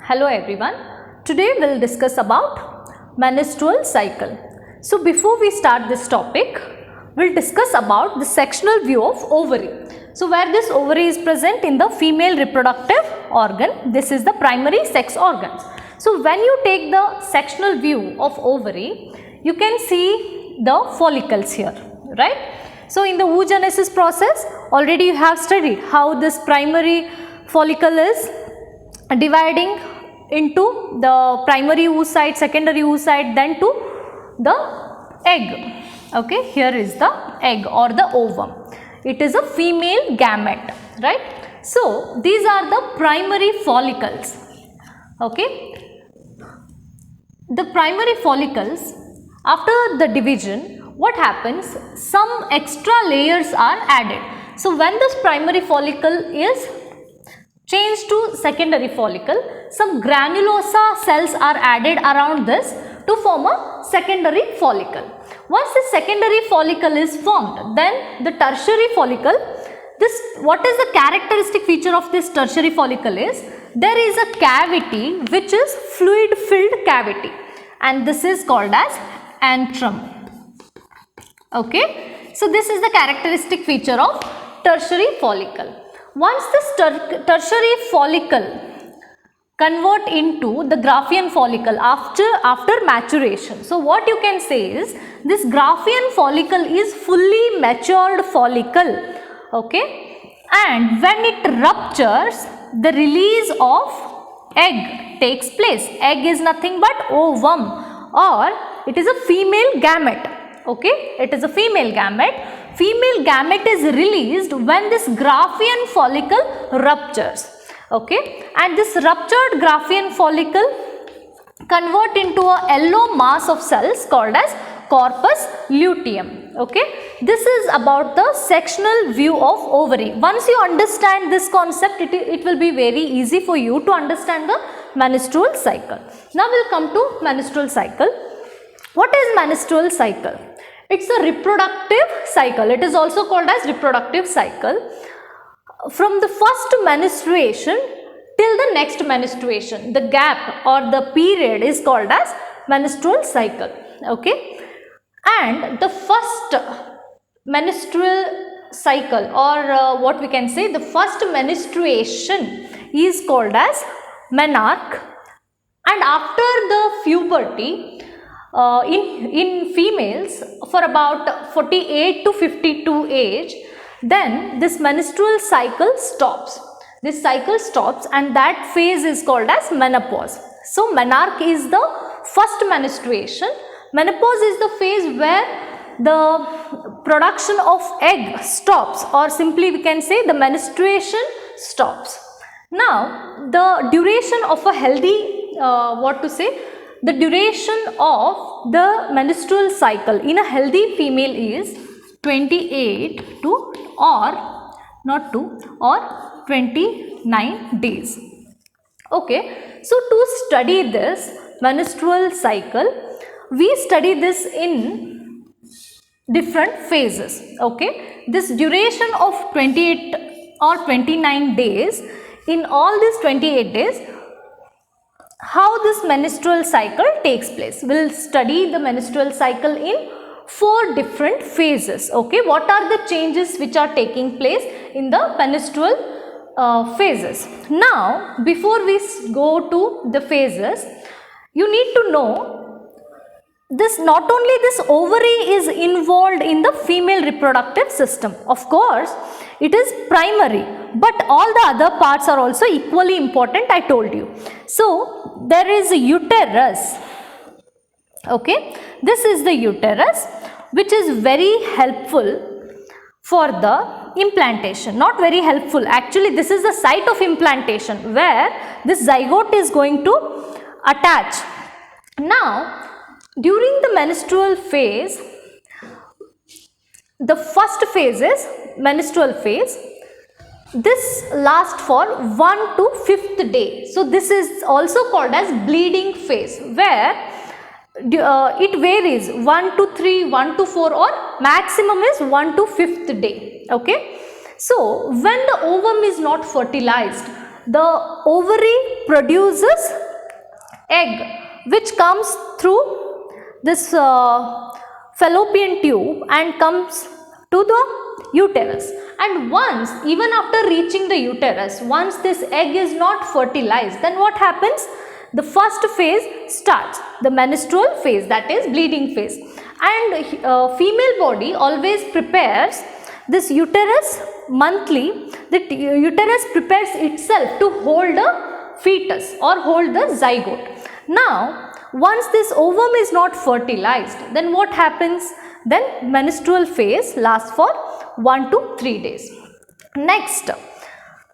Hello everyone. Today we'll discuss about menstrual cycle. So before we start this topic, we'll discuss about the sectional view of ovary. So where this ovary is present in the female reproductive organ, this is the primary sex organs. So when you take the sectional view of ovary, you can see the follicles here, right? So in the oogenesis process, already you have studied how this primary follicle is dividing into the primary oocyte, secondary oocyte, then to the egg. Okay, here is the egg or the ovum. It is a female gamete, right? So these are the primary follicles. Okay, the primary follicles, after the division, what happens? Some extra layers are added. So when this primary follicle is changed to secondary follicle, some granulosa cells are added around this to form a secondary follicle. Once the secondary follicle is formed, then the tertiary follicle, what is the characteristic feature of this tertiary follicle is, there is a cavity which is fluid filled cavity, and this is called as antrum. Okay, so this is the characteristic feature of tertiary follicle. Once this tertiary follicle convert into the Graafian follicle after maturation. So what you can say is, this Graafian follicle is fully matured follicle. Okay, and when it ruptures, the release of egg takes place. Egg is nothing but ovum, or it is a female gamete. Okay, it is a female gamete. Female gamete is released when this Graafian follicle ruptures. Okay, and this ruptured Graafian follicle convert into a yellow mass of cells called as corpus luteum. Okay, this is about the sectional view of ovary. Once you understand this concept, it will be very easy for you to understand the menstrual cycle. Now we'll come to menstrual cycle. What is menstrual cycle? It's a reproductive cycle. It is also called as reproductive cycle. From the first menstruation till the next menstruation, the gap or the period is called as menstrual cycle. Okay, and the first menstrual cycle, or what we can say, the first menstruation is called as menarche, and after the puberty, in females for about 48 to 52 age, then this menstrual cycle stops. This cycle stops, and that phase is called as menopause. So menarche is the first menstruation. Menopause is the phase where the production of egg stops, or simply we can say the menstruation stops. Now the duration of a healthy, the duration of the menstrual cycle in a healthy female is 28 to or 29 days. Okay, so to study this menstrual cycle, we study this in different phases. Okay, this duration of 28 or 29 days, in all these 28 days, how this menstrual cycle takes place. We will study the menstrual cycle in 4 different phases. Okay, what are the changes which are taking place in the menstrual phases? Now, before we go to the phases, you need to know this, not only this ovary is involved in the female reproductive system. Of course, it is primary, but all the other parts are also equally important, I told you. So there is a uterus. Okay, this is the uterus, which is very helpful for the implantation. Not very helpful, actually this is the site of implantation where this zygote is going to attach. Now during the menstrual phase, the first phase is menstrual phase. This lasts for 1 to 5th day. So this is also called as bleeding phase, where it varies 1 to 3, 1 to 4, or maximum is 1 to 5th day. Okay, so when the ovum is not fertilized, the ovary produces egg which comes through this fallopian tube and comes to the uterus. And once, even after reaching the uterus, once this egg is not fertilized, then what happens? The first phase starts, the menstrual phase, that is bleeding phase. And female body always prepares this uterus monthly. The uterus prepares itself to hold a fetus or hold the zygote. Now, once this ovum is not fertilized, then what happens? Then menstrual phase lasts for 1 to 3 days. Next,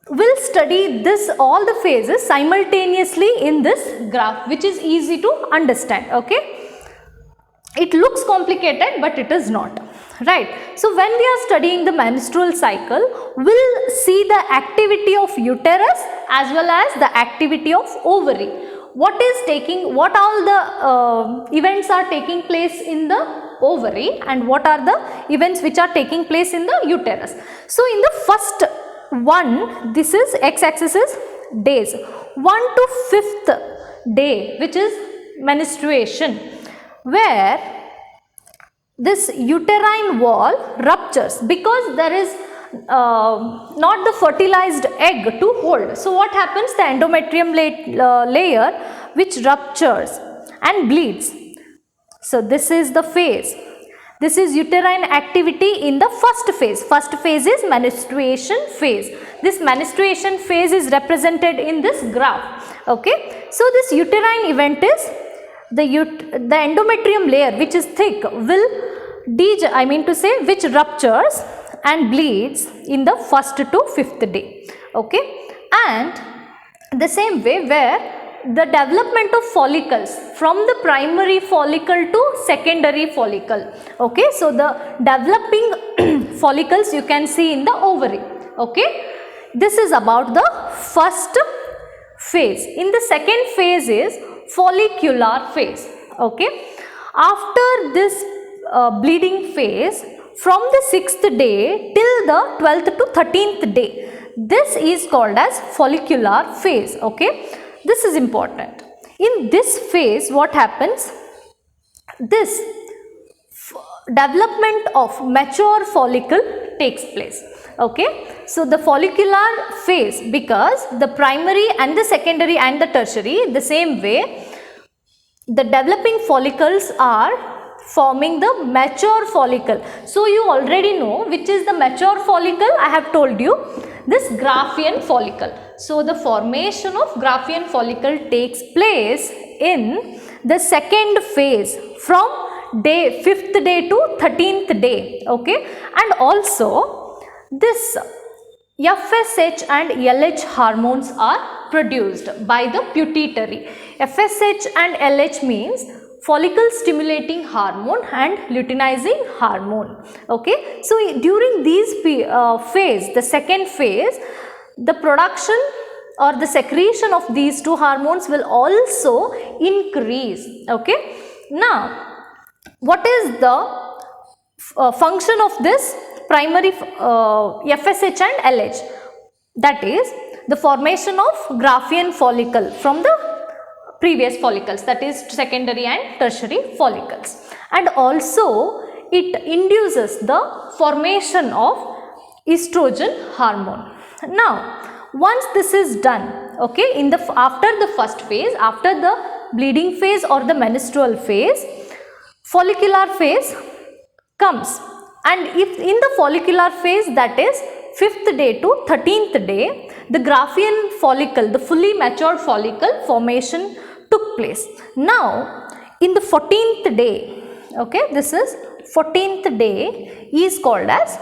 we'll study this all the phases simultaneously in this graph, which is easy to understand. Okay, it looks complicated, but it is not, right? So when we are studying the menstrual cycle, we'll see the activity of uterus as well as the activity of ovary. What all the events are taking place in the ovary and what are the events which are taking place in the uterus. So in the first one, this is x-axis is days, 1 to 5th day, which is menstruation, where this uterine wall ruptures because there is not the fertilized egg to hold. So what happens? The endometrium layer which ruptures and bleeds. So this is the phase. This is uterine activity in the first phase. First phase is menstruation phase. This menstruation phase is represented in this graph. Okay. So this uterine event is the endometrium layer, which is thick, will which ruptures and bleeds in the 1st to 5th day. Okay, and the same way where the development of follicles from the primary follicle to secondary follicle. Okay, so the developing follicles you can see in the ovary. Okay, this is about the first phase. In the second phase is follicular phase. Okay, after this bleeding phase, from the 6th day till the 12th to 13th day, this is called as follicular phase. Okay, this is important. In this phase, what happens? This development of mature follicle takes place. Okay, so the follicular phase, because the primary and the secondary and the tertiary, the same way, the developing follicles are forming the mature follicle. So you already know which is the mature follicle. I have told you, this Graafian follicle. So the formation of Graafian follicle takes place in the second phase from 5th day to 13th day. Okay, and also this FSH and LH hormones are produced by the pituitary. FSH and LH means follicle stimulating hormone and luteinizing hormone. Okay, so during these phase, the second phase, the production or the secretion of these two hormones will also increase. Okay, now what is the function of this primary FSH and LH? That is the formation of Graafian follicle from the previous follicles, that is secondary and tertiary follicles, and also it induces the formation of estrogen hormone. Now once this is done, okay, in the after the first phase, after the bleeding phase or the menstrual phase, follicular phase comes, and if in the follicular phase, that is 5th day to 13th day, the Graafian follicle, the fully matured follicle formation took place. Now in the 14th day, okay, this is 14th day is called as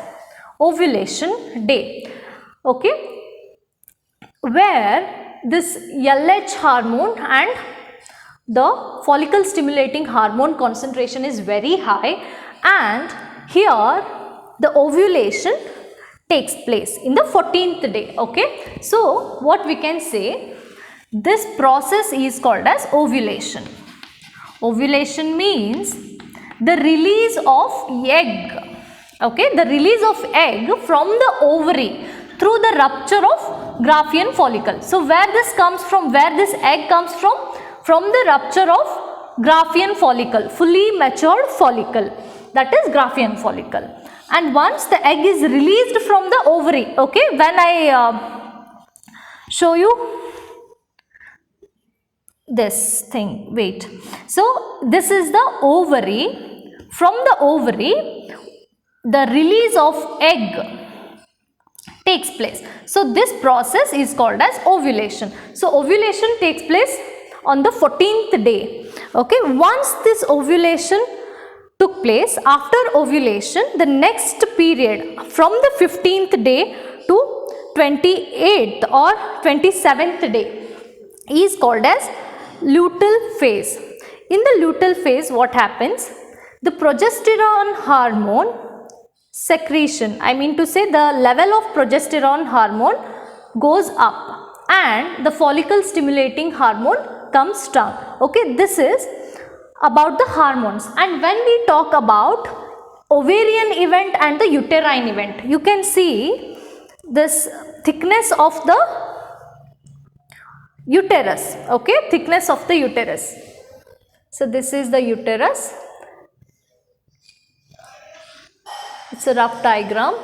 ovulation day. Okay, where this LH hormone and the follicle stimulating hormone concentration is very high, and here the ovulation takes place in the 14th day. Okay, so what we can say, this process is called as ovulation. Ovulation means the release of egg. Okay, the release of egg from the ovary through the rupture of Graafian follicle. So where this comes from, where this egg comes from the rupture of Graafian follicle, fully matured follicle, that is Graafian follicle. And once the egg is released from the ovary, okay, when I show you this thing, wait, so this is the ovary. From the ovary, the release of egg takes place. So this process is called as ovulation. So ovulation takes place on the 14th day. Okay, once this ovulation took place, after ovulation, the next period from the 15th day to 28th or 27th day is called as luteal phase. In the luteal phase, what happens? The progesterone hormone secretion, I mean to say the level of progesterone hormone goes up and the follicle stimulating hormone comes down. Okay, this is about the hormones. And when we talk about ovarian event and the uterine event, you can see this thickness of the uterus. Okay, thickness of the uterus. So this is the uterus. It's a rough diagram.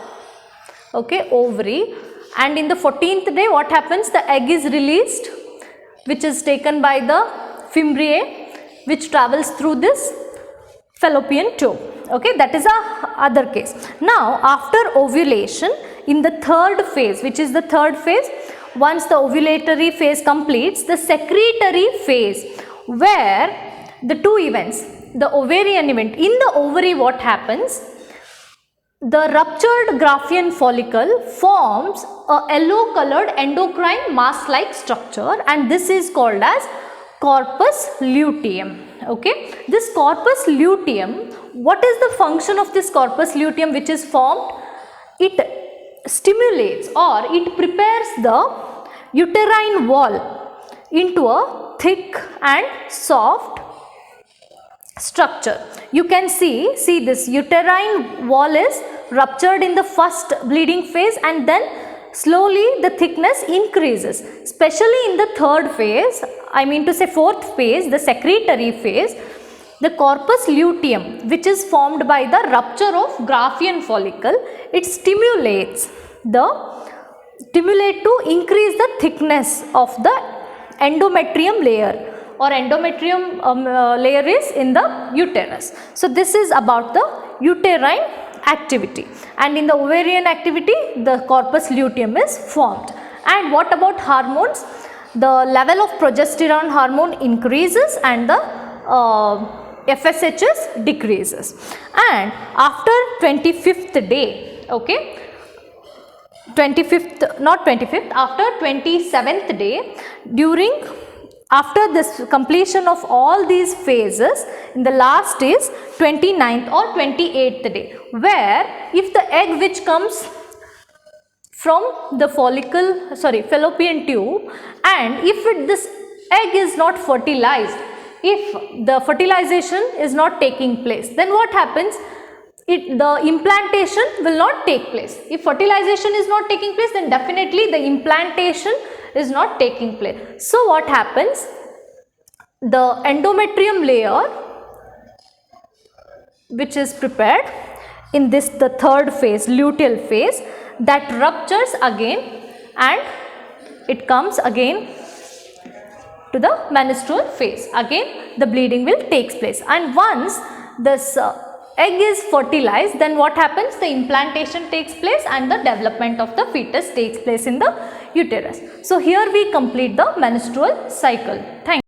Okay, ovary, and in the 14th day what happens? The egg is released, which is taken by the fimbriae, which travels through this fallopian tube. Okay, that is a other case. Now after ovulation, in the third phase, which is the third phase, once the ovulatory phase completes, the secretory phase, where the two events, the ovarian event, in the ovary what happens? The ruptured Graafian follicle forms a yellow colored endocrine mass-like structure, and this is called as corpus luteum. Okay, this corpus luteum, what is the function of this corpus luteum which is formed? It stimulates or it prepares the uterine wall into a thick and soft structure. You can see this uterine wall is ruptured in the first bleeding phase, and then slowly the thickness increases, especially in the third phase, I mean to say fourth phase, the secretory phase. The corpus luteum, which is formed by the rupture of Graafian follicle, it stimulates to increase the thickness of the endometrium layer, or endometrium layer is in the uterus. So this is about the uterine activity, and in the ovarian activity the corpus luteum is formed. And what about hormones? The level of progesterone hormone increases and the FSHS decreases. And after 25th day, okay, 25th, not 25th, after 27th day, after this completion of all these phases, in the last is 29th or 28th day, where if the egg which comes from the fallopian tube, and if this egg is not fertilized, if the fertilization is not taking place, then what happens? The implantation will not take place. If fertilization is not taking place, then definitely the implantation is not taking place. So what happens? The endometrium layer, which is prepared in the third phase, luteal phase, that ruptures again and it comes again to the menstrual phase. Again the bleeding will take place, and once this egg is fertilized, then what happens? The implantation takes place and the development of the fetus takes place in the uterus. So here we complete the menstrual cycle. Thank you.